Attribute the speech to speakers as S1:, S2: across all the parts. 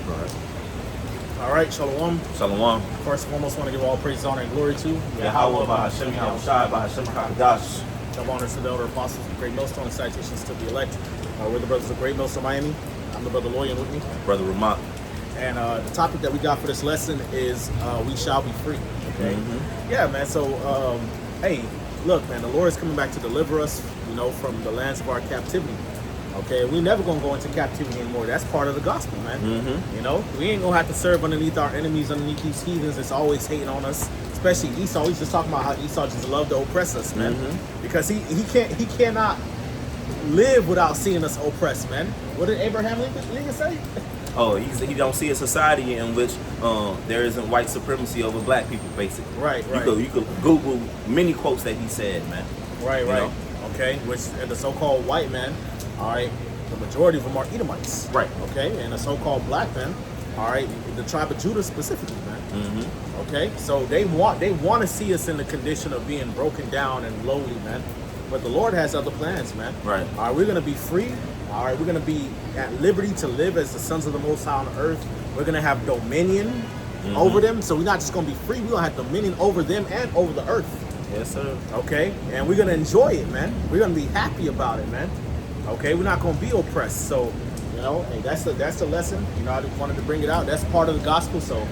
S1: Right.
S2: All right, Shalom.
S1: Shalom.
S2: First and foremost, want to give all praise, honor, and glory to
S1: Yahweh Bahashem Yahushai Bahashem HaKadosh.
S2: Double honors to the elder apostles of Great Millstone and citations to the elect. We're the brothers of Great Millstone, Miami. I'm the brother Loyan with me.
S1: Brother Ramak.
S2: And the topic that we got for this lesson is we shall be free. Okay.
S1: Mm-hmm.
S2: Yeah, man. So, hey, look, man, the Lord is coming back to deliver us, from the lands of our captivity. Okay, we never gonna go into captivity anymore. That's part of the gospel, man.
S1: Mm-hmm.
S2: We ain't gonna have to serve underneath our enemies, underneath these heathens that's always hating on us. Especially Esau. He's just talking about how Esau just loved to oppress us, man. Because he cannot live without seeing us oppressed, man. What did Abraham Lincoln say?
S1: Oh, he don't see a society in which there isn't white supremacy over black people, basically.
S2: Right.
S1: You could Google many quotes that he said, man.
S2: Right.
S1: know?
S2: Okay, which and the so-called white man, all right, the majority of them are Edomites.
S1: Right.
S2: Okay, and the so-called black men, all right, the tribe of Judah specifically, man. Okay, so they want to see us in the condition of being broken down and lowly, man. But the Lord has other plans, man.
S1: Right.
S2: All right, we're gonna be free. All right, we're gonna be at liberty to live as the sons of the Most High on earth. We're gonna have dominion over them. So we're not just gonna be free. We're gonna have dominion over them and over the earth.
S1: Yes, sir.
S2: Okay, and we're gonna enjoy it, man. We're gonna be happy about it, man. Okay, we're not gonna be oppressed. So, hey, that's the lesson. I just wanted to bring it out. That's part of the gospel. So,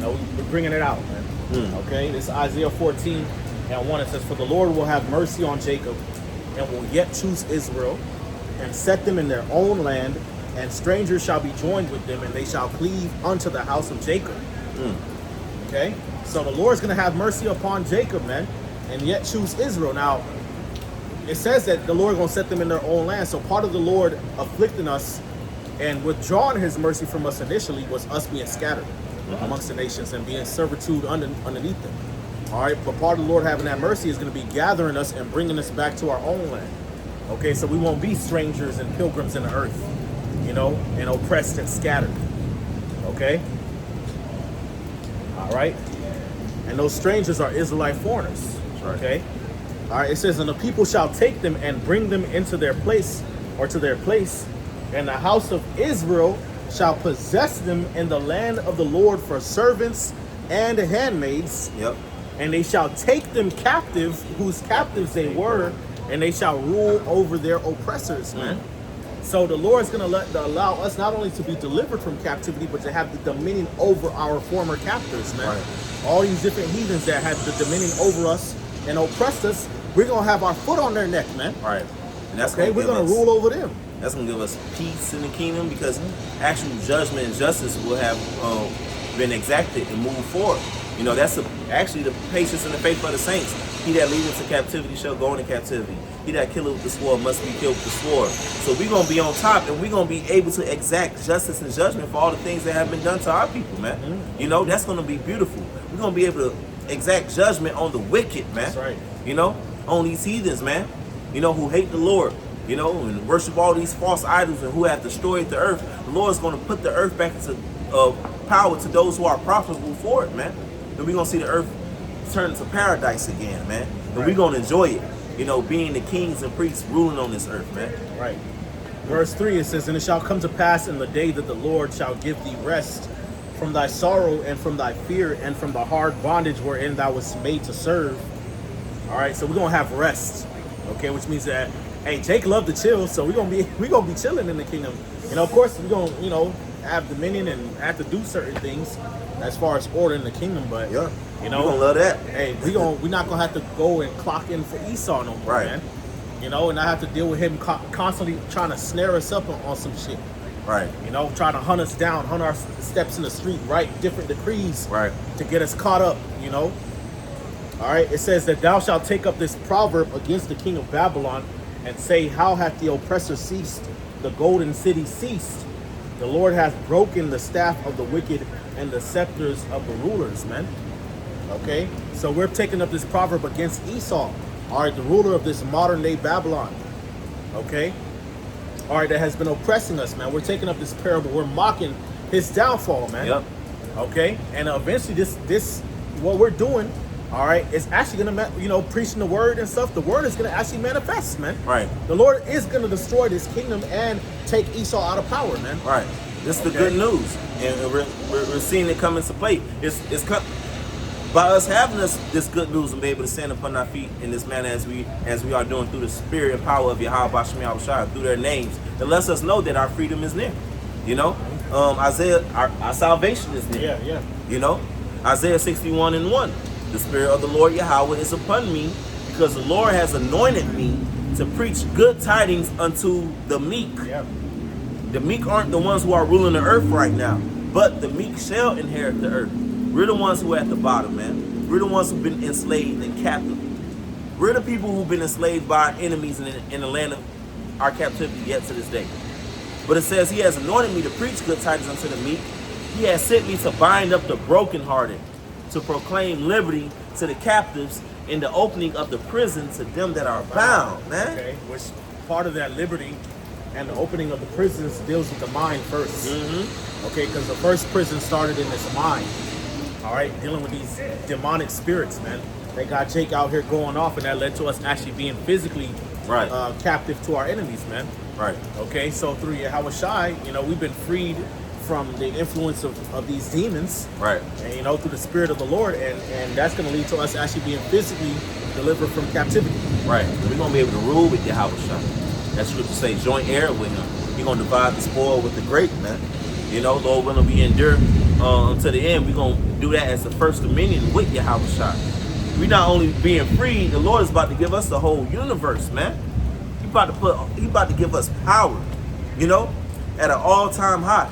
S2: we're bringing it out, man. Okay, this is Isaiah 14 and 1. It says, "For the Lord will have mercy on Jacob, and will yet choose Israel, and set them in their own land, and strangers shall be joined with them, and they shall cleave unto the house of Jacob." Okay, so the Lord's gonna have mercy upon Jacob, man, and yet choose Israel. Now, it says that the Lord gonna set them in their own land. So part of the Lord afflicting us and withdrawing his mercy from us initially was us being scattered amongst the nations and being servitude underneath them. All right, but part of the Lord having that mercy is going to be gathering us and bringing us back to our own land. Okay, so we won't be strangers and pilgrims in the earth, and oppressed and scattered. Okay? All right? And those strangers are Israelite foreigners.
S1: Right.
S2: Okay? All right, it says, "And the people shall take them and bring them into their place, or to their place, and the house of Israel shall possess them in the land of the Lord for servants and handmaids.
S1: Yep.
S2: And they shall take them captive, whose captives they were, and they shall rule over their oppressors," man. So the Lord's going to allow us not only to be delivered from captivity, but to have the dominion over our former captors, man.
S1: Right.
S2: All these different heathens that had the dominion over us and oppressed us, we're going to have our foot on their neck, man.
S1: Right. And that's
S2: Okay, we're going to rule over them.
S1: That's going to give us peace in the kingdom, because actual judgment and justice will have been exacted and moved forward. That's actually the patience and the faith of the saints. He that leadeth into captivity shall go into captivity. He that killeth with the sword must be killed with the sword. So we're going to be on top, and we're going to be able to exact justice and judgment for all the things that have been done to our people, man. That's going to be beautiful. We're going to be able to exact judgment on the wicked, man.
S2: That's right.
S1: On these heathens, man. Who hate the Lord. And worship all these false idols, and who have destroyed the earth. The Lord is going to put the earth back into power to those who are profitable for it, man. And we're going to see the earth turn into paradise again, man. And we're going to enjoy it, being the kings and priests ruling on this earth, man.
S2: Right. Verse 3, it says, "And it shall come to pass in the day that the Lord shall give thee rest from thy sorrow and from thy fear and from the hard bondage wherein thou wast made to serve." All right, so we're going to have rest, okay, which means that, hey, Jake loved to chill, so we're gonna be chilling in the kingdom. Of course, we're gonna have dominion and have to do certain things as far as order in the kingdom. But
S1: Yeah. We're going to love that.
S2: Hey, we're not gonna have to go and clock in for Esau no more,
S1: Right.
S2: man. And I have to deal with him constantly trying to snare us up on some shit.
S1: Right.
S2: Trying to hunt us down, hunt our steps in the street, write different decrees
S1: Right.
S2: to get us caught up. All right. It says that thou shalt take up this proverb against the king of Babylon, and say, "How hath the oppressor ceased? The golden city ceased. The Lord hath broken the staff of the wicked and the scepters of the rulers," man. Okay, so we're taking up this proverb against Esau, all right, the ruler of this modern day Babylon. Okay, all right, that has been oppressing us, man. We're taking up this parable. We're mocking his downfall, man.
S1: Yep.
S2: Okay, and eventually this what we're doing, all right, is actually gonna, preaching the word and stuff. The word is gonna actually manifest, man.
S1: Right.
S2: The Lord is gonna destroy this kingdom and take Esau out of power, man.
S1: Right. This is the
S2: Okay.
S1: good news, and we're seeing it come into play. It's by us having this good news and be able to stand upon our feet in this manner as we are doing through the spirit and power of Yahweh Bashmi Yahushua, through their names. It lets us know that our freedom is near. You know, Isaiah, our salvation is near.
S2: Yeah, yeah.
S1: You know, Isaiah 61:1. The Spirit of the Lord Yahweh is upon me, because the Lord has anointed me to preach good tidings unto the meek.
S2: Yeah.
S1: The meek aren't the ones who are ruling the earth right now, but the meek shall inherit the earth. We're the ones who are at the bottom, man. We're the ones who've been enslaved and captive. We're the people who've been enslaved by our enemies in the land of our captivity yet to this day. But it says he has anointed me to preach good tidings unto the meek. He has sent me to bind up the brokenhearted, to proclaim liberty to the captives, and the opening of the prison to them that are bound, man.
S2: Okay, which part of that liberty and the opening of the prisons deals with the mind first.
S1: Mm-hmm.
S2: Okay, because the first prison started in this mind. All right, dealing with these demonic spirits, man. They got Jake out here going off, and that led to us actually being physically
S1: Right.
S2: captive to our enemies, man.
S1: Right.
S2: Okay, so through Yahweh Shai, we've been freed from the influence of these demons,
S1: Right.
S2: and through the Spirit of the Lord, and that's going to lead to us actually being physically delivered from captivity.
S1: Right. We're going to be able to rule with Yahweh Shai. That scripture say joint heir with him. He's going to divide the spoil with the great, man. Lord willing, we endure until the end. We're going to do that as the first dominion with Yahweh Shai. We're not only being free, the Lord is about to give us the whole universe, man. He about to give us power, at an all-time high.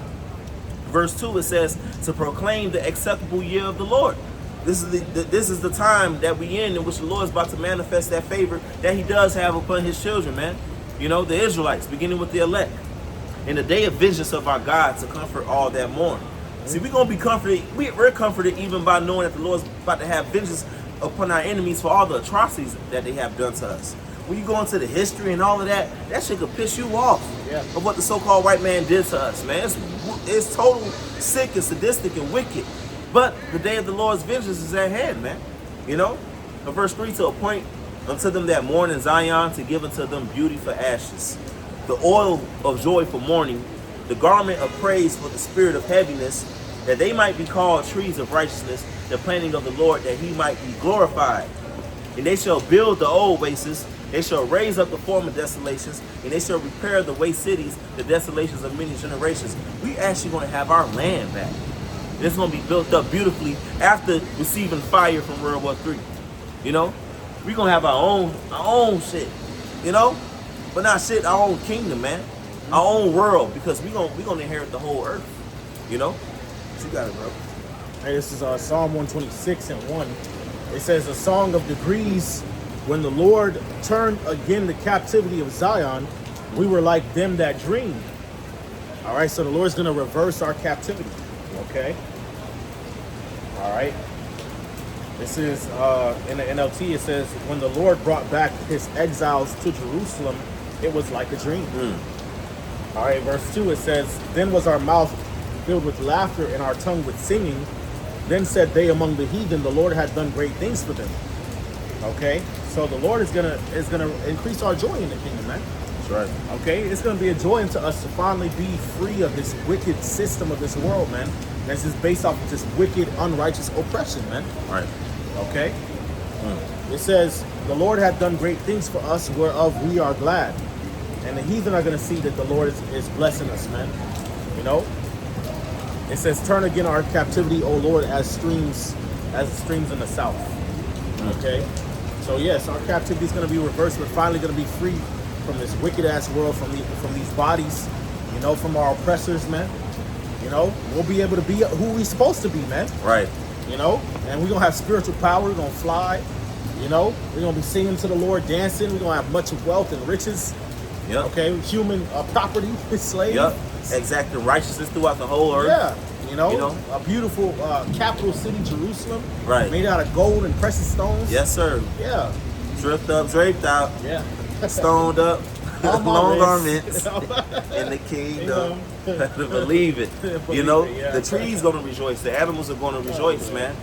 S1: Verse 2, it says, to proclaim the acceptable year of the Lord. This is the time that we in which the Lord is about to manifest that favor that he does have upon his children, man. The Israelites, beginning with the elect. In the day of vengeance of our God, to comfort all that mourn. See, we're going to be comforted. We're comforted even by knowing that the Lord's about to have vengeance upon our enemies for all the atrocities that they have done to us. When you go into the history and all of that, that shit could piss you off of what the so-called white man did to us, man. It's total sick and sadistic and wicked. But the day of the Lord's vengeance is at hand, man. In verse 3, to appoint unto them that mourn in Zion, to give unto them beauty for ashes, the oil of joy for mourning, the garment of praise for the spirit of heaviness, that they might be called trees of righteousness, the planting of the Lord, that he might be glorified. And they shall build the old wastes, they shall raise up the former desolations, and they shall repair the waste cities, the desolations of many generations. We actually going to have our land back. It's going to be built up beautifully after receiving fire from World War III. We're going to have our own shit, but not shit, our own kingdom, man. Our own world, because we're going to inherit the whole earth. What you got it, bro?
S2: Hey, this is Psalm 126:1. It says, a song of degrees, when the Lord turned again the captivity of Zion, we were like them that dreamed. All right, so the Lord's going to reverse our captivity. Okay. All right. This is in the NLT. It says, when the Lord brought back his exiles to Jerusalem, it was like a dream. All right, verse 2, it says, then was our mouth filled with laughter and our tongue with singing. Then said they among the heathen, the Lord had done great things for them. Okay, so the Lord is gonna increase our joy in the kingdom, man.
S1: That's right.
S2: Okay, it's gonna be a joy unto us to finally be free of this wicked system of this world, man. That's just based off of this wicked, unrighteous oppression, man.
S1: Right.
S2: Okay. It says, the Lord hath done great things for us, whereof we are glad. And the heathen are going to see that the Lord is blessing us, man. It says, turn again our captivity, O Lord, as streams in the south. Okay. So yes, our captivity is going to be reversed. We're finally going to be free from this wicked ass world, from these bodies, from our oppressors, man. We'll be able to be who we're supposed to be, man.
S1: Right.
S2: And we're going to have spiritual power. We're going to fly. We're going to be singing to the Lord, dancing. We're going to have much wealth and riches.
S1: Yep.
S2: Okay, human property, slave.
S1: Yep. Exacting righteousness throughout the whole earth.
S2: Yeah. A beautiful capital city, Jerusalem.
S1: Right.
S2: Made out of gold and precious stones.
S1: Yes, sir.
S2: Yeah.
S1: Dripped up, draped out.
S2: Yeah.
S1: Stoned up.
S2: On my
S1: Long
S2: wrist.
S1: garments in the kingdom. Believe it.
S2: Yeah.
S1: The trees gonna rejoice. The animals are gonna rejoice, man.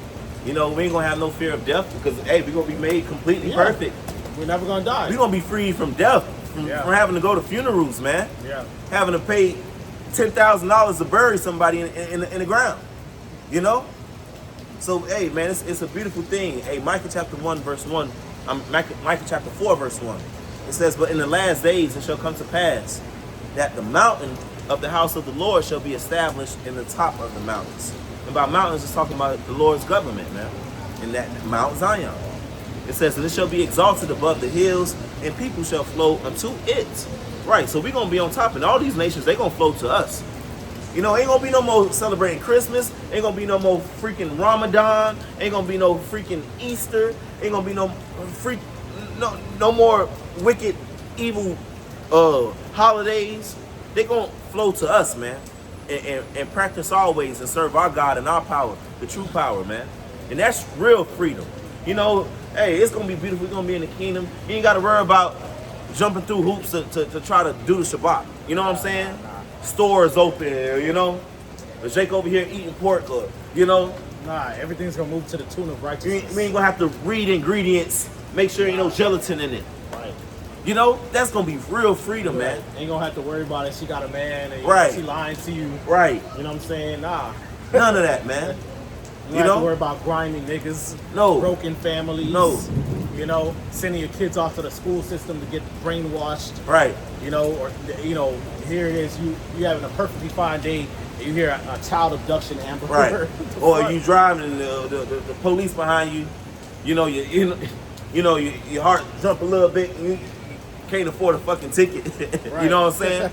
S1: We ain't gonna have no fear of death because we're gonna be made completely perfect.
S2: We're never gonna die.
S1: We're gonna be free from death, from having to go to funerals, man.
S2: Yeah.
S1: Having to pay $10,000 to bury somebody in the ground. You know? So, hey, man, it's a beautiful thing. Hey, Micah chapter 1, verse 1. Micah chapter 4, verse 1. It says, but in the last days it shall come to pass that the mountain of the house of the Lord shall be established in the top of the mountains. And by mountains, it's talking about the Lord's government, man. In that Mount Zion. It says, and it shall be exalted above the hills, and people shall flow unto it. Right, so we're going to be on top, and all these nations, they're going to flow to us. You know, ain't going to be no more celebrating Christmas. Ain't going to be no more freaking Ramadan. Ain't going to be no freaking Easter. Ain't going to be no more wicked, evil holidays. They're going to flow to us, man. And practice always and serve our God and our power, the true power, man. And that's real freedom. You know, hey, it's going to be beautiful. We're going to be in the kingdom. You ain't got to worry about jumping through hoops to try to do the Shabbat. You know what I'm saying? Stores open, you know? Or Jake over here eating pork, or, you know?
S2: Nah, everything's going to move to the tune of righteousness.
S1: We ain't going to have to read ingredients, make sure ain't no gelatin in it.
S2: Right.
S1: You know? That's going to be real freedom, man.
S2: Ain't going to have to worry about it. She got a man, and
S1: right.
S2: She lying to you.
S1: Right.
S2: You know what I'm saying? Nah.
S1: None of that, man.
S2: You don't have to worry about grimy niggas.
S1: No.
S2: Broken families.
S1: No.
S2: You know, sending your kids off to the school system to get brainwashed.
S1: Right.
S2: You know, or, you know, here it is, you having a perfectly fine day, and you hear a child abduction, Amber.
S1: Right. Or you driving and the police behind you, you know, your heart jump a little bit, and you can't afford a fucking ticket.
S2: Right.
S1: You know what I'm saying?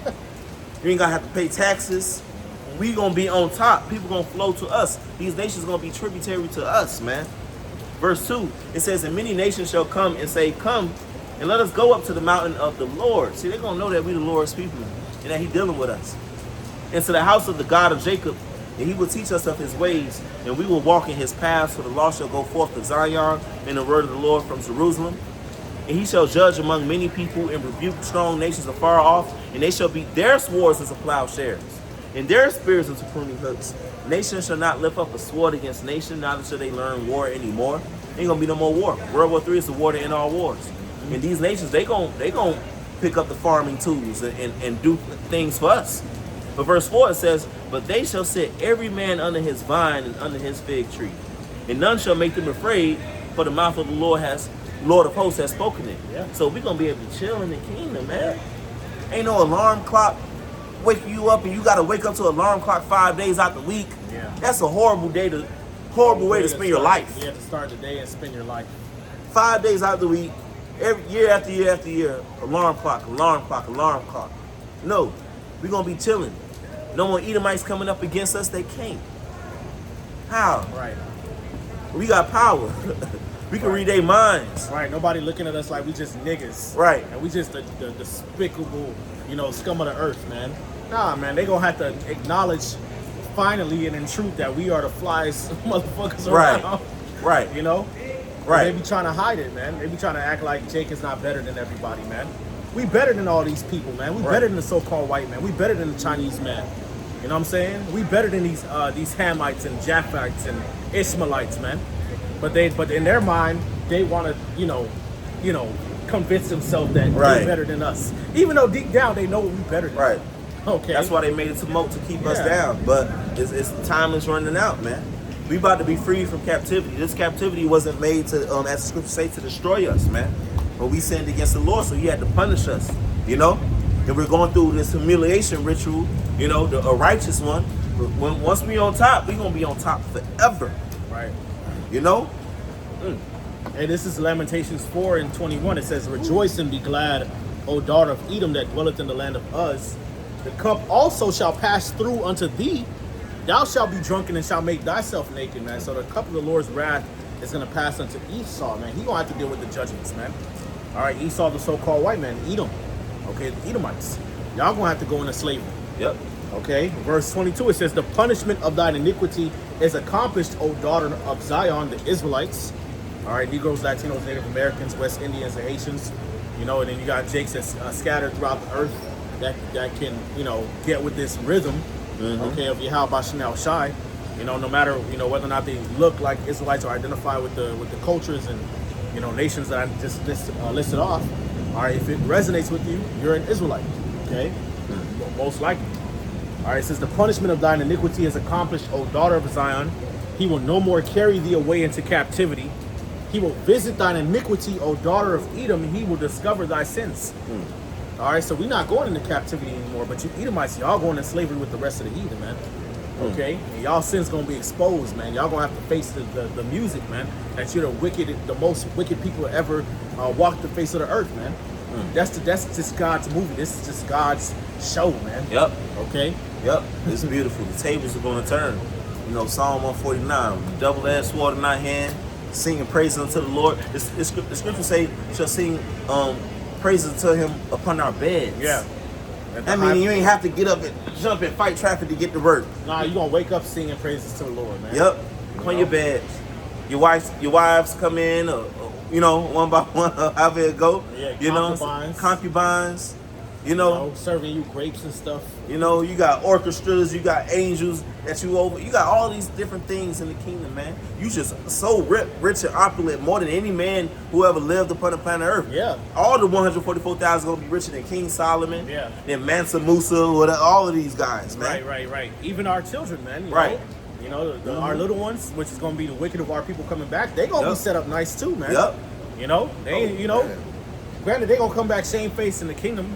S1: You ain't gonna have to pay taxes. We gonna be on top. People gonna flow to us. These nations gonna be tributary to us, man. Verse 2, it says, and many nations shall come and say, come, and let us go up to the mountain of the Lord. See, they're going to know that we the Lord's people, and that he dealing with us. And to the house of the God of Jacob, and he will teach us of his ways, and we will walk in his paths, for the law shall go forth to Zion, and the word of the Lord from Jerusalem. And he shall judge among many people, and rebuke strong nations afar off, and they shall be their swords as plowshares, and their spears into pruning hooks. Nation shall not lift up a sword against nation, neither shall they learn war anymore. Ain't gonna be no more war. World War III is the war to end all wars. And these nations, they gon' pick up the farming tools and do things for us. But verse 4 it says, but they shall sit every man under his vine and under his fig tree, and none shall make them afraid, for the mouth of the Lord of hosts has spoken it.
S2: Yeah.
S1: So we're gonna be able to chill in the kingdom, man. Ain't no alarm clock wake you up, and you got to wake up to an alarm clock 5 days out the week.
S2: Yeah.
S1: That's a horrible way to spend your life.
S2: You have to start the day and spend your life.
S1: 5 days out the week, every year after year after year, alarm clock, alarm clock, alarm clock. No, we're going to be chilling. No more Edomites coming up against us. They can't. How?
S2: Right.
S1: We got power. We can read their minds.
S2: Right. Nobody looking at us like we just niggas.
S1: Right.
S2: And we just the despicable, you know, scum of the earth, man. Nah, man, they gonna have to acknowledge finally and in truth that we are the flies motherfuckers around.
S1: Right. Right.
S2: You know?
S1: Right.
S2: They be trying to hide it, man. They be trying to act like Jake is not better than everybody, man. We better than all these people, man. We better than the so-called white man. We better than the Chinese man. You know what I'm saying? We better than these Hamites and Japhites and Ishmaelites, man. But in their mind, they want to, you know, convince themselves that they're better than us. Even though deep down they know we better than them. Okay.
S1: That's why they made it to moat to keep us down. But it's time is running out, man. We about to be freed from captivity. This captivity wasn't made to, as the scriptures say, to destroy us, man. But we sinned against the Lord, so he had to punish us, you know? And we're going through this humiliation ritual, you know, a righteous one. But once we on top, we're going to be on top forever.
S2: Right.
S1: You know?
S2: And this is Lamentations 4:21. It says, rejoice and be glad, O daughter of Edom that dwelleth in the land of Uz. The cup also shall pass through unto thee. Thou shalt be drunken and shalt make thyself naked, man. So the cup of the Lord's wrath is going to pass unto Esau, man. He going to have to deal with the judgments, man. All right, Esau, the so-called white man, Edom. Okay, the Edomites. Y'all going to have to go into slavery.
S1: Yep.
S2: Okay, verse 22, it says, the punishment of thine iniquity is accomplished, O daughter of Zion, the Israelites. All right, Negroes, Latinos, Native Americans, West Indians, and Haitians. You know, and then you got Jakes that's scattered throughout the earth that can, you know, get with this rhythm, okay, of Yahweh Chanel Shai. You know, no matter, you know, whether or not they look like Israelites or identify with the cultures and, you know, nations that I just listed off. All right, if it resonates with you, you're an Israelite, okay? Most likely. All right, it says, the punishment of thine iniquity is accomplished, O daughter of Zion. He will no more carry thee away into captivity. He will visit thine iniquity, O daughter of Edom, and he will discover thy sins. All right, so we're not going into captivity anymore, but you Edomites, y'all going into slavery with the rest of the heathen, man. Okay? And y'all sins going to be exposed, man. Y'all going to have to face the music, man, that you're the most wicked people to ever walk the face of the earth, man. That's just God's movie. This is just God's show, man.
S1: Yep.
S2: Okay?
S1: Yep. It's beautiful. The tables are going to turn. You know, Psalm 149, double-edged sword in our hand, singing praises unto the Lord. The scripture say, shall sing praises to him upon our beds.
S2: Yeah.
S1: I mean, you ain't have to get up and jump and fight traffic to get to work.
S2: Nah, you gonna wake up singing praises to the Lord, man.
S1: Yep. On your beds. Your wives come in, one by one, however it go.
S2: Yeah,
S1: you concubines. You know,
S2: serving you grapes and stuff.
S1: You know, you got orchestras, you got angels that you over. You got all these different things in the kingdom, man. You just so rich and opulent, more than any man who ever lived upon the planet Earth.
S2: Yeah.
S1: All the 144,000 gonna be richer than King Solomon.
S2: Yeah.
S1: Than Mansa Musa, all of these guys, man.
S2: Right. Even our children, man.
S1: Right.
S2: You know, our little ones, which is gonna be the wicked of our people coming back. They gonna be set up nice too, man.
S1: Yep.
S2: You know, granted they gonna come back shamefaced in the kingdom,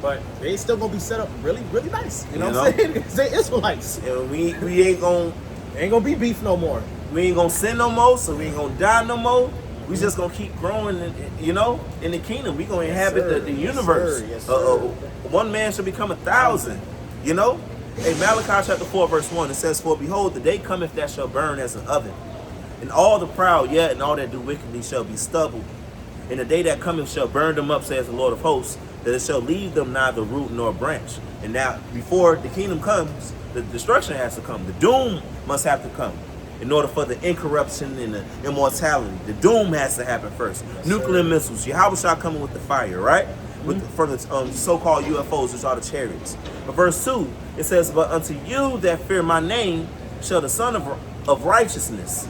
S2: but they still gonna be set up really, really nice. You know what I'm saying? They Israelites.
S1: And we ain't gonna
S2: be beef no more.
S1: We ain't gonna sin no more, so we ain't gonna die no more. We just gonna keep growing, in the kingdom. We gonna inhabit the universe.
S2: Yes, sir.
S1: One man shall become 1,000. Hey, Malachi chapter 4 verse 1, it says, for behold, the day cometh that shall burn as an oven, and all the proud, yet and all that do wickedly shall be stubble. And the day that cometh shall burn them up, says the Lord of hosts, that it shall leave them neither root nor branch. And now, before the kingdom comes, the destruction has to come. The doom must have to come in order for the incorruption and the immortality. The doom has to happen first. Nuclear missiles. Yahweh shall come with the fire, right? For the so-called UFOs, which are the chariots. But verse 2, it says, but unto you that fear my name shall the Son of righteousness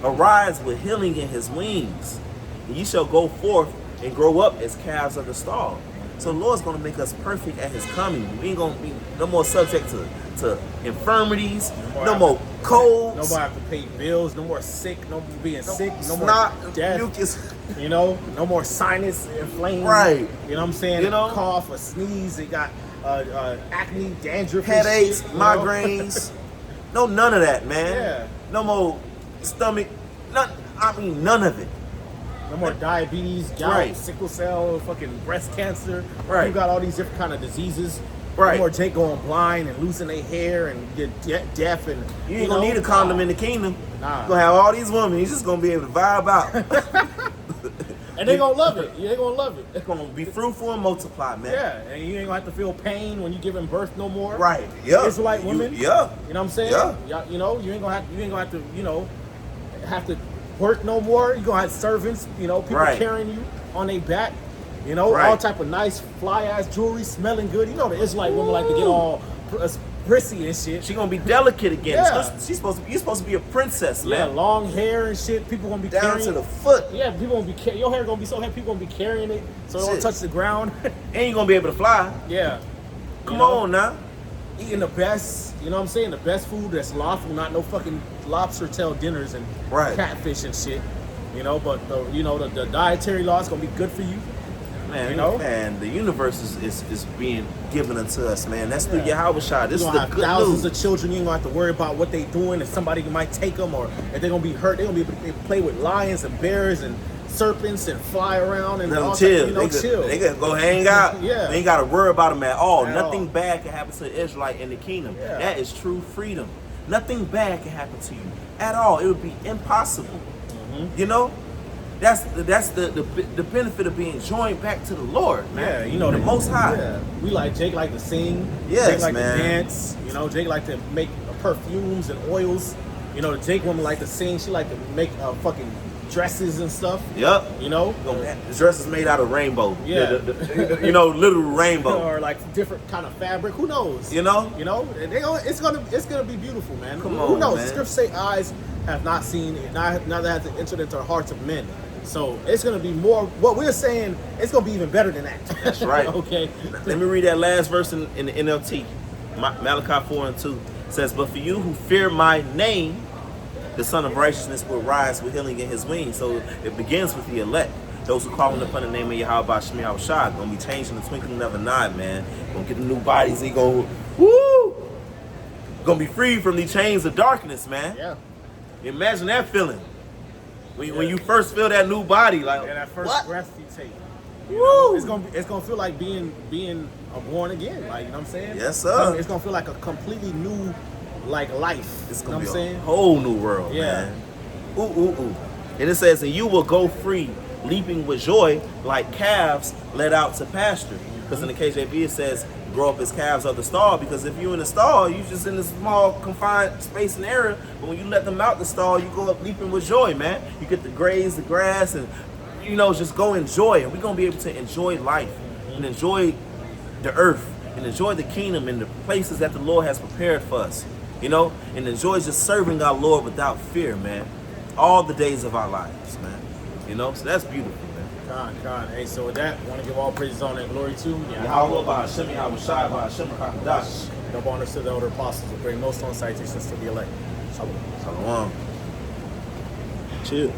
S1: arise with healing in his wings. And ye shall go forth and grow up as calves of the stall. So the Lord's going to make us perfect at his coming. We ain't going to be no more subject to infirmities, no more colds.
S2: No more have to pay bills, no more sick, no more being sick, no more death.
S1: Mucus.
S2: No more sinus inflamed.
S1: Right.
S2: You know what I'm saying? Cough or sneeze. They got acne, dandruff,
S1: headaches, migraines. None of that, man.
S2: Yeah.
S1: No more stomach. None of it.
S2: No more diabetes, gout, sickle cell, fucking breast cancer.
S1: Right.
S2: You got all these different kind of diseases.
S1: Right.
S2: No more Jake going blind and losing their hair and get deaf and
S1: you ain't gonna need a condom in the kingdom.
S2: Nah.
S1: You're gonna have all these women. You're just gonna be able to vibe out.
S2: And they're gonna love it. They're gonna love it.
S1: It's gonna be fruitful and multiply, man.
S2: Yeah, and you ain't gonna have to feel pain when you're giving birth no more.
S1: Right. Yeah.
S2: Israelite women.
S1: Yeah.
S2: You know what I'm saying?
S1: Yeah.
S2: You ain't gonna have to, have to work no more. You're gonna have servants, people carrying you on their back. All type of nice fly ass jewelry, smelling good. The Israelite women like to get all prissy and shit.
S1: She gonna be delicate again.
S2: Yeah.
S1: You're supposed to be a princess, man.
S2: Yeah, long hair and shit. People gonna be
S1: down
S2: carrying
S1: to the foot.
S2: Yeah, people gonna be your hair gonna be so heavy. People gonna be carrying it so it don't touch the ground.
S1: And you gonna be able to fly.
S2: Yeah.
S1: Come on now.
S2: Eating the best, the best food that's lawful, not no fucking lobster tail dinners and catfish and shit. But the dietary law is gonna be good for you.
S1: Man, man, the universe is being given unto us, man. That's through Yahweh Shah. This is the good
S2: thousands
S1: news.
S2: of children. You ain't gonna have to worry about what they doing, if somebody might take them, or if they're gonna be hurt. They're gonna be able to play with lions and bears and serpents and fly around and all
S1: chill.
S2: chill.
S1: They can go hang out.
S2: Yeah.
S1: They ain't gotta worry about them at all. Nothing bad can happen to an Israelite in the kingdom.
S2: Yeah.
S1: That is true freedom. Nothing bad can happen to you at all. It would be impossible. That's the benefit of being joined back to the Lord, man.
S2: Yeah,
S1: the Most High.
S2: Yeah. We Jake like to sing.
S1: Yes,
S2: Jake like
S1: man.
S2: to dance. Jake like to make perfumes and oils. The Jake woman like to sing. She like to make fucking dresses and stuff.
S1: Yep. The dress is made out of rainbow.
S2: Yeah.
S1: Literal rainbow.
S2: Or like different kind of fabric. Who knows? It's gonna be beautiful, man.
S1: Who
S2: knows?
S1: Man.
S2: The scriptures say eyes have not seen, neither has it entered into the hearts of men. So it's gonna be more. What we're saying, it's gonna be even better than that.
S1: That's right.
S2: Okay.
S1: Let me read that last verse in the NLT. Malachi 4:2 says, "But for you who fear my name, the Son of Righteousness will rise with healing in his wings." So it begins with the elect. Those who call upon the name of Yahweh Shemi Yahushua gonna be changed in the twinkling of an eye, man. Gonna get the new bodies. They gonna, woo! Gonna be free from the chains of darkness, man.
S2: Yeah.
S1: Imagine that feeling. When you first feel that new body, like,
S2: And that first
S1: what?
S2: breath you take. You
S1: Woo!
S2: know, it's gonna feel like being born again. Like, you know what I'm saying?
S1: Yes, sir.
S2: It's gonna feel like a completely new life.
S1: It's
S2: You know
S1: gonna
S2: what
S1: be
S2: I'm saying?
S1: a whole new world,
S2: Yeah.
S1: man. Ooh, ooh, ooh. And it says, "And you will go free, leaping with joy, like calves led out to pasture." Because in the KJV it says, "Grow up as calves of the stall." Because if you're in the stall, you're just in this small confined space and area. But when you let them out the stall, you go up leaping with joy, man. You get to graze the grass and, just go enjoy it. We're gonna be able to enjoy life and enjoy the earth and enjoy the kingdom and the places that the Lord has prepared for us. And enjoy just serving our Lord without fear, man. All the days of our lives, man. So that's beautiful, man.
S2: Con. Hey, so with that, I want to give all praises, honor, and glory to
S1: Yahweh Ba'Hashem Yahushua Ba'Hashem HaKadosh.
S2: Double honors to the elder apostles who bring no stone citations to the elect. Shalom.
S1: Shalom. Chill.